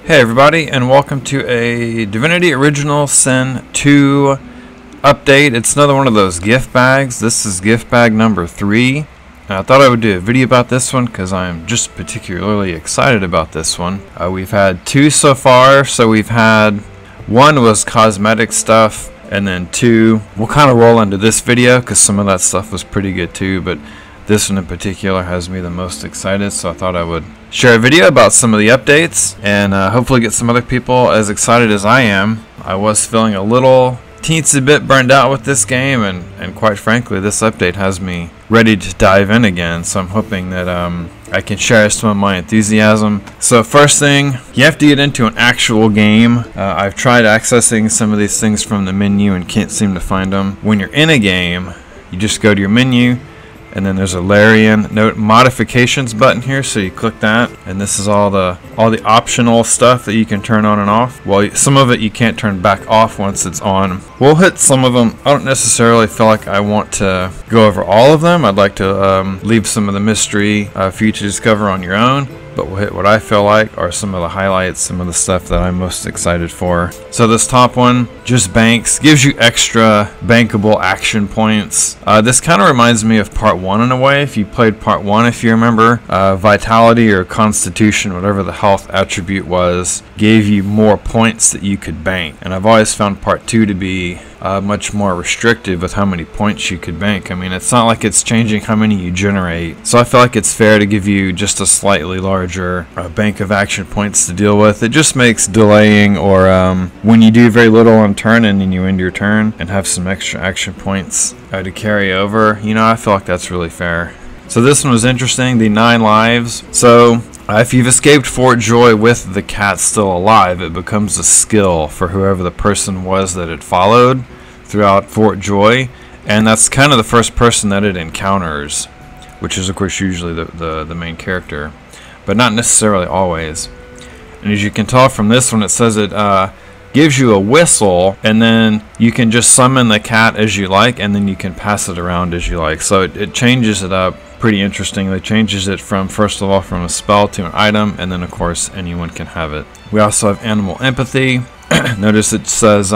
Hey everybody, and welcome to a Divinity Original Sin 2 update. It's another one of those gift bags. This is gift bag number 3. And I thought I would do a video about this one because I'm just particularly excited about this one. We've had 2 so far. So we've had 1 was cosmetic stuff, and then 2 we'll kind of roll into this video because some of that stuff was pretty good too, but this one in particular has me the most excited, so I thought I would share a video about some of the updates and hopefully get some other people as excited as I am. I was feeling a little teensy bit burned out with this game, and quite frankly this update has me ready to dive in again, so I'm hoping that I can share some of my enthusiasm. So first thing, you have to get into an actual game. I've tried accessing some of these things from the menu and can't seem to find them. When you're in a game, you just go to your menu, and then there's a Larian note modifications button here, so you click that, and this is all the optional stuff that you can turn on and off. Well, some of it you can't turn back off once it's on. We'll hit some of them. I don't necessarily feel like I want to go over all of them. I'd like to leave some of the mystery for you to discover on your own, but we'll hit what I feel like are some of the highlights, some of the stuff that I'm most excited for. So this top one, just banks, gives you extra bankable action points. This kind of reminds me of part 1 in a way. If you played part 1, if you remember, vitality or constitution, whatever the health attribute was, gave you more points that you could bank. And I've always found part 2 to be much more restrictive with how many points you could bank. I mean, it's not like it's changing how many you generate, so I feel like it's fair to give you just a slightly larger bank of action points to deal with. It just makes delaying, or when you do very little on turn and then you end your turn and have some extra action points to carry over, you know, I feel like that's really fair. So this one was interesting, the 9 lives. So if you've escaped Fort Joy with the cat still alive, it becomes a skill for whoever the person was that it followed throughout Fort Joy, and that's kind of the first person that it encounters, which is of course usually the main character, but not necessarily always. And as you can tell from this one, it says it gives you a whistle, and then you can just summon the cat as you like, and then you can pass it around as you like. So it changes it up pretty interestingly. Changes it from, first of all, from a spell to an item, and then of course anyone can have it. We also have animal empathy. Notice it says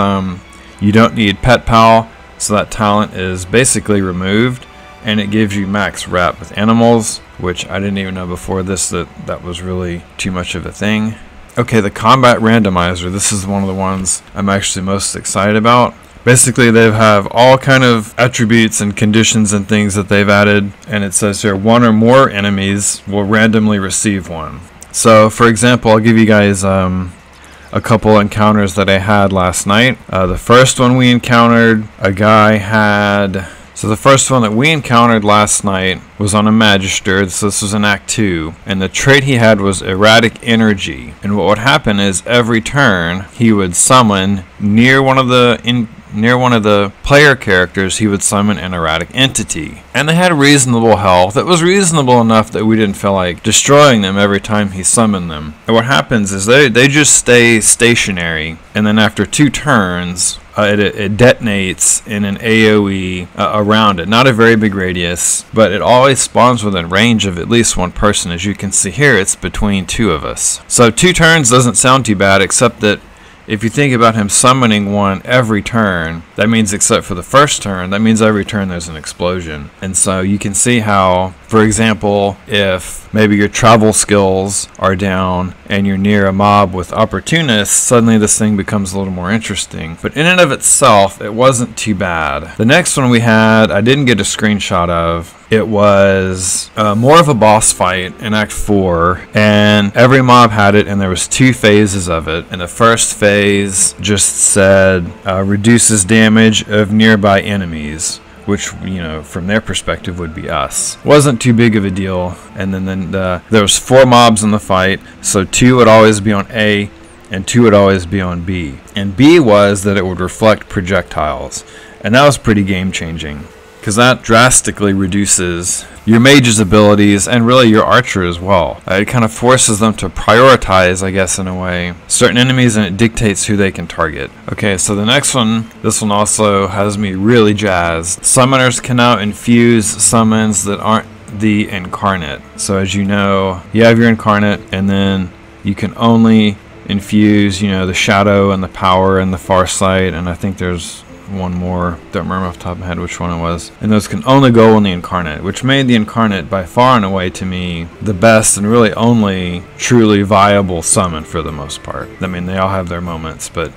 you don't need pet pal, so that talent is basically removed, and it gives you max rep with animals, which I didn't even know before this that was really too much of a thing. Okay, the combat randomizer, this is one of the ones I'm actually most excited about. Basically, they have all kind of attributes and conditions and things that they've added, and it says here 1 or more enemies will randomly receive one. So, for example, I'll give you guys a couple encounters that I had last night. The first one we encountered, a guy had... So the first one that we encountered last night was on a Magister, so this was in Act 2, and the trait he had was Erratic Energy. And what would happen is every turn he would summon near one of the player characters, he would summon an erratic entity. And they had reasonable health. It was reasonable enough that we didn't feel like destroying them every time he summoned them. And what happens is they just stay stationary, and then after 2 turns, it detonates in an AoE around it. Not a very big radius, but it always spawns within range of at least 1 person. As you can see here, it's between 2 of us. So 2 turns doesn't sound too bad, except that if you think about him summoning one every turn, that means, except for the first turn, that means every turn there's an explosion. And so you can see how, for example, if maybe your travel skills are down and you're near a mob with opportunists, suddenly this thing becomes a little more interesting. But in and of itself, it wasn't too bad. The next one we had, I didn't get a screenshot of. It was more of a boss fight in Act 4, and every mob had it, and there was 2 phases of it. And the first phase just said reduces damage of nearby enemies, which, you know, from their perspective would be us. Wasn't too big of a deal. And then there was 4 mobs in the fight, so 2 would always be on A, and 2 would always be on B. And B was that it would reflect projectiles, and that was pretty game-changing, because that drastically reduces your mage's abilities and really your archer as well. It kind of forces them to prioritize, I guess, in a way, certain enemies, and it dictates who they can target. Okay, so the next one, this one also has me really jazzed. Summoners can now infuse summons that aren't the incarnate. So as you know, you have your incarnate, and then you can only infuse, you know, the shadow and the power and the farsight, and I think there's one more, don't remember off the top of my head which one it was, and those can only go on the incarnate, which made the incarnate by far and away to me the best and really only truly viable summon for the most part. I mean, they all have their moments, but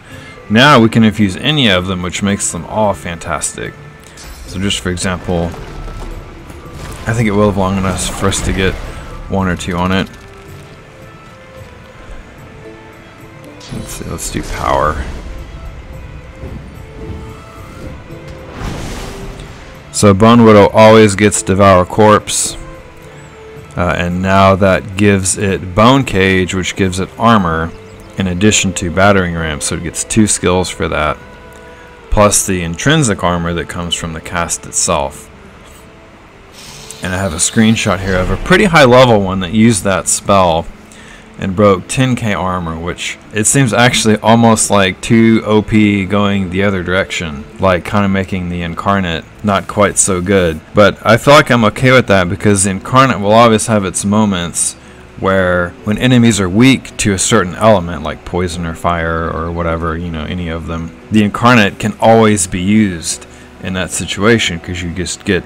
now we can infuse any of them, which makes them all fantastic. So just for example, I think it will have long enough for us to get one or two on it. Let's see, let's do power. So Bone Widow always gets Devour Corpse, and now that gives it Bone Cage, which gives it armor, in addition to Battering Ram, so it gets 2 skills for that, plus the intrinsic armor that comes from the cast itself. And I have a screenshot here of a pretty high level one that used that spell and broke 10k armor, which it seems actually almost like too OP going the other direction, like kind of making the incarnate not quite so good. But I feel like I'm okay with that, because the incarnate will always have its moments where when enemies are weak to a certain element, like poison or fire or whatever, you know, any of them, the incarnate can always be used in that situation, because you just get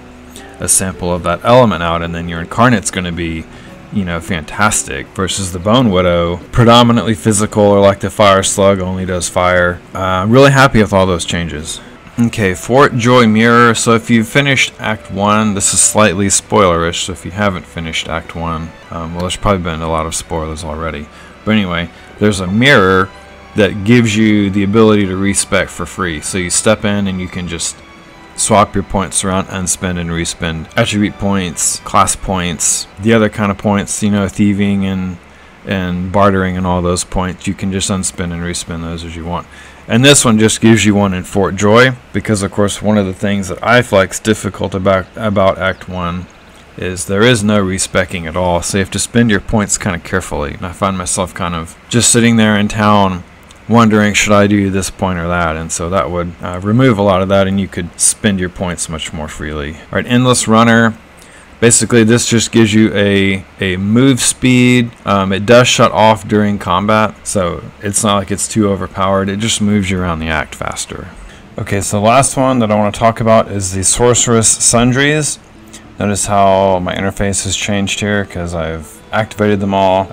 a sample of that element out, and then your incarnate's going to be, you know, fantastic, versus the Bone Widow, predominantly physical, or like the Fire Slug only does fire. Really happy with all those changes. Okay, Fort Joy Mirror. So if you've finished Act 1, this is slightly spoilerish, so if you haven't finished Act 1, well, there's probably been a lot of spoilers already. But anyway, there's a mirror that gives you the ability to respec for free. So you step in and you can just swap your points around, unspend and respend attribute points, class points, the other kind of points, you know, thieving and bartering and all those points. You can just unspend and respend those as you want. And this one just gives you one in Fort Joy, because of course one of the things that I feel like is difficult about Act 1 is there is no respecking at all, so you have to spend your points kind of carefully. And I find myself kind of just sitting there in town wondering, should I do this point or that? And so that would remove a lot of that, and you could spend your points much more freely. All right, Endless Runner. Basically, this just gives you a move speed. It does shut off during combat, so it's not like it's too overpowered. It just moves you around the act faster. Okay, so the last one that I want to talk about is the Sorceress Sundries. Notice how my interface has changed here, because I've activated them all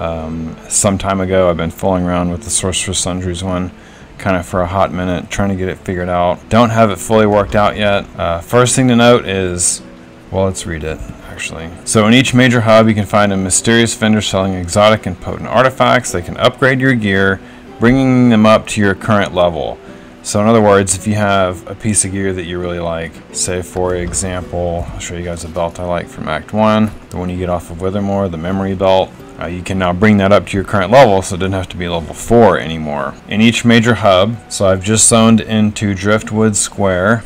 some time ago. I've been fooling around with the Sorceress Sundries one kind of for a hot minute, trying to get it figured out. Don't have it fully worked out yet. First thing to note is, well, let's read it actually. So in each major hub you can find a mysterious vendor selling exotic and potent artifacts. They can upgrade your gear, bringing them up to your current level. So in other words, if you have a piece of gear that you really like, say for example, I'll show you guys a belt I like from Act 1, the one you get off of Withermore, the memory belt, you can now bring that up to your current level, so it doesn't have to be level 4 anymore. In each major hub, so I've just zoned into Driftwood Square,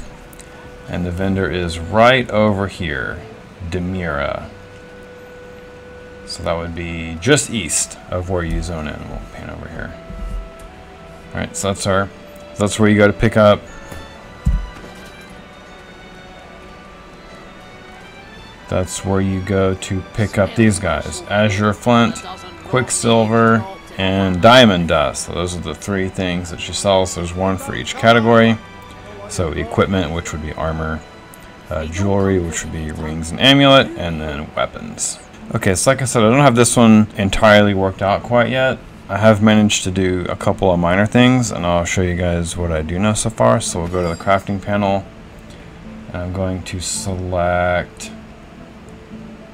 and the vendor is right over here, Demira. So that would be just east of where you zone in. We'll pan over here. Alright, so that's her. That's where you go to pick up these guys: Azure Flint, Quicksilver, and Diamond Dust. So those are the 3 things that she sells. There's one for each category. So equipment, which would be armor, jewelry, which would be rings and amulet, and then weapons. Okay, so like I said, I don't have this one entirely worked out quite yet. I have managed to do a couple of minor things, and I'll show you guys what I do know so far. So we'll go to the crafting panel, and I'm going to select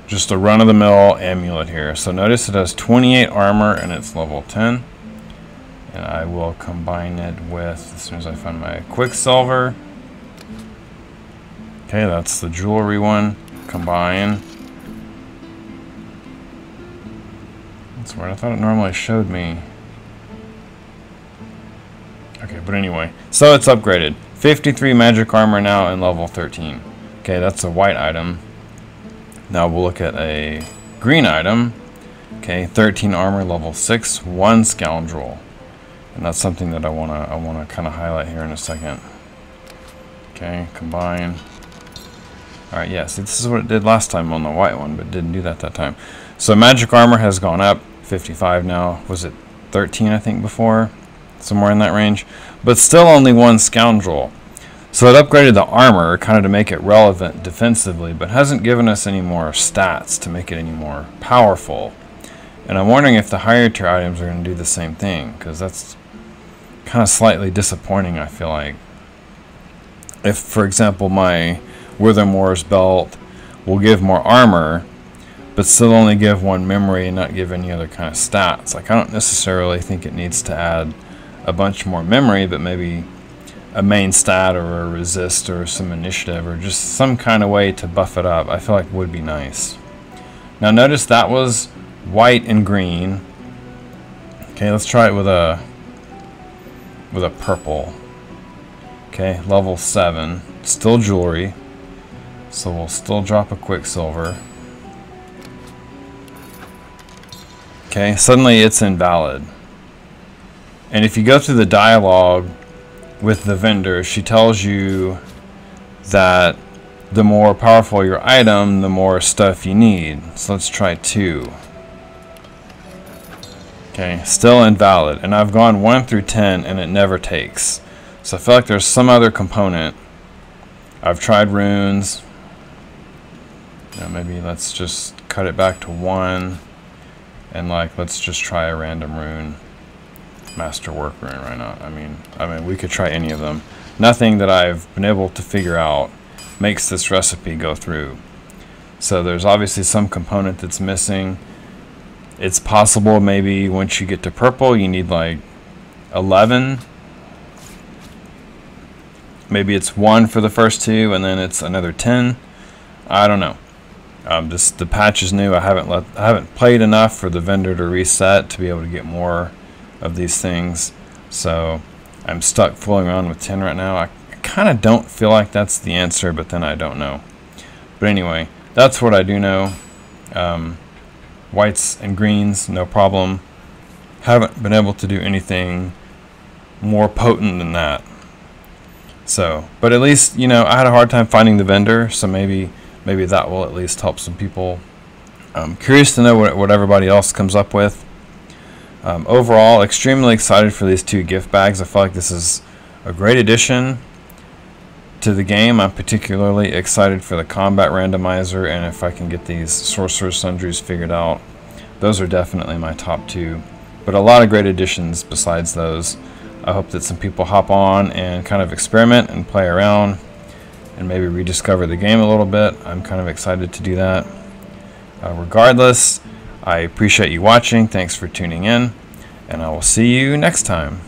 just a run-of-the-mill amulet here. So notice it has 28 armor and it's level 10. And I will combine it with, as soon as I find my Quicksilver. Okay, that's the jewelry one. Combine. That's weird. I thought it normally showed me. Okay, but anyway. So it's upgraded. 53 magic armor now and level 13. Okay, that's a white item. Now we'll look at a green item. Okay, 13 armor, level 6, 1 scoundrel. And that's something that I wanna kind of highlight here in a second. Okay, combine. Alright, yeah, see, this is what it did last time on the white one, but it didn't do that time. So magic armor has gone up, 55 now. Was it 13, I think, before. Somewhere in that range. But still only 1 scoundrel. So it upgraded the armor kind of to make it relevant defensively, but hasn't given us any more stats to make it any more powerful. And I'm wondering if the higher tier items are going to do the same thing, because that's kind of slightly disappointing, I feel like. If, for example, my Withermore's belt will give more armor, but still only give 1 memory and not give any other kind of stats. Like, I don't necessarily think it needs to add a bunch more memory, but maybe a main stat or a resist or some initiative or just some kind of way to buff it up, I feel like would be nice. Now notice that was white and green. Okay, let's try it with a purple. Okay, level 7, still jewelry, so we'll still drop a Quicksilver. Okay, suddenly it's invalid. And if you go through the dialogue with the vendor, she tells you that the more powerful your item, the more stuff you need. So let's try 2. Okay, still invalid. And I've gone 1 through 10 and it never takes. So I feel like there's some other component. I've tried runes. Maybe let's just cut it back to 1. And like, let's just try a random rune. Masterwork rune right now. I mean, we could try any of them. Nothing that I've been able to figure out makes this recipe go through. So there's obviously some component that's missing. It's possible maybe once you get to purple, you need like 11. Maybe it's 1 for the first 2, and then it's another 10. I don't know. The patch is new. I haven't played enough for the vendor to reset to be able to get more of these things, so I'm stuck fooling around with 10 right now. I kind of don't feel like that's the answer, but then I don't know. But anyway, that's what I do know. Whites and greens, no problem. Haven't been able to do anything more potent than that. So, but at least, you know, I had a hard time finding the vendor, so maybe that will at least help some people. I'm curious to know what everybody else comes up with. Overall, extremely excited for these 2 gift bags. I feel like this is a great addition to the game. I'm particularly excited for the combat randomizer, and if I can get these Sorcerer's Sundries figured out, those are definitely my top 2. But a lot of great additions besides those. I hope that some people hop on and kind of experiment and play around and maybe rediscover the game a little bit. I'm kind of excited to do that. Regardless, I appreciate you watching. Thanks for tuning in, and I will see you next time.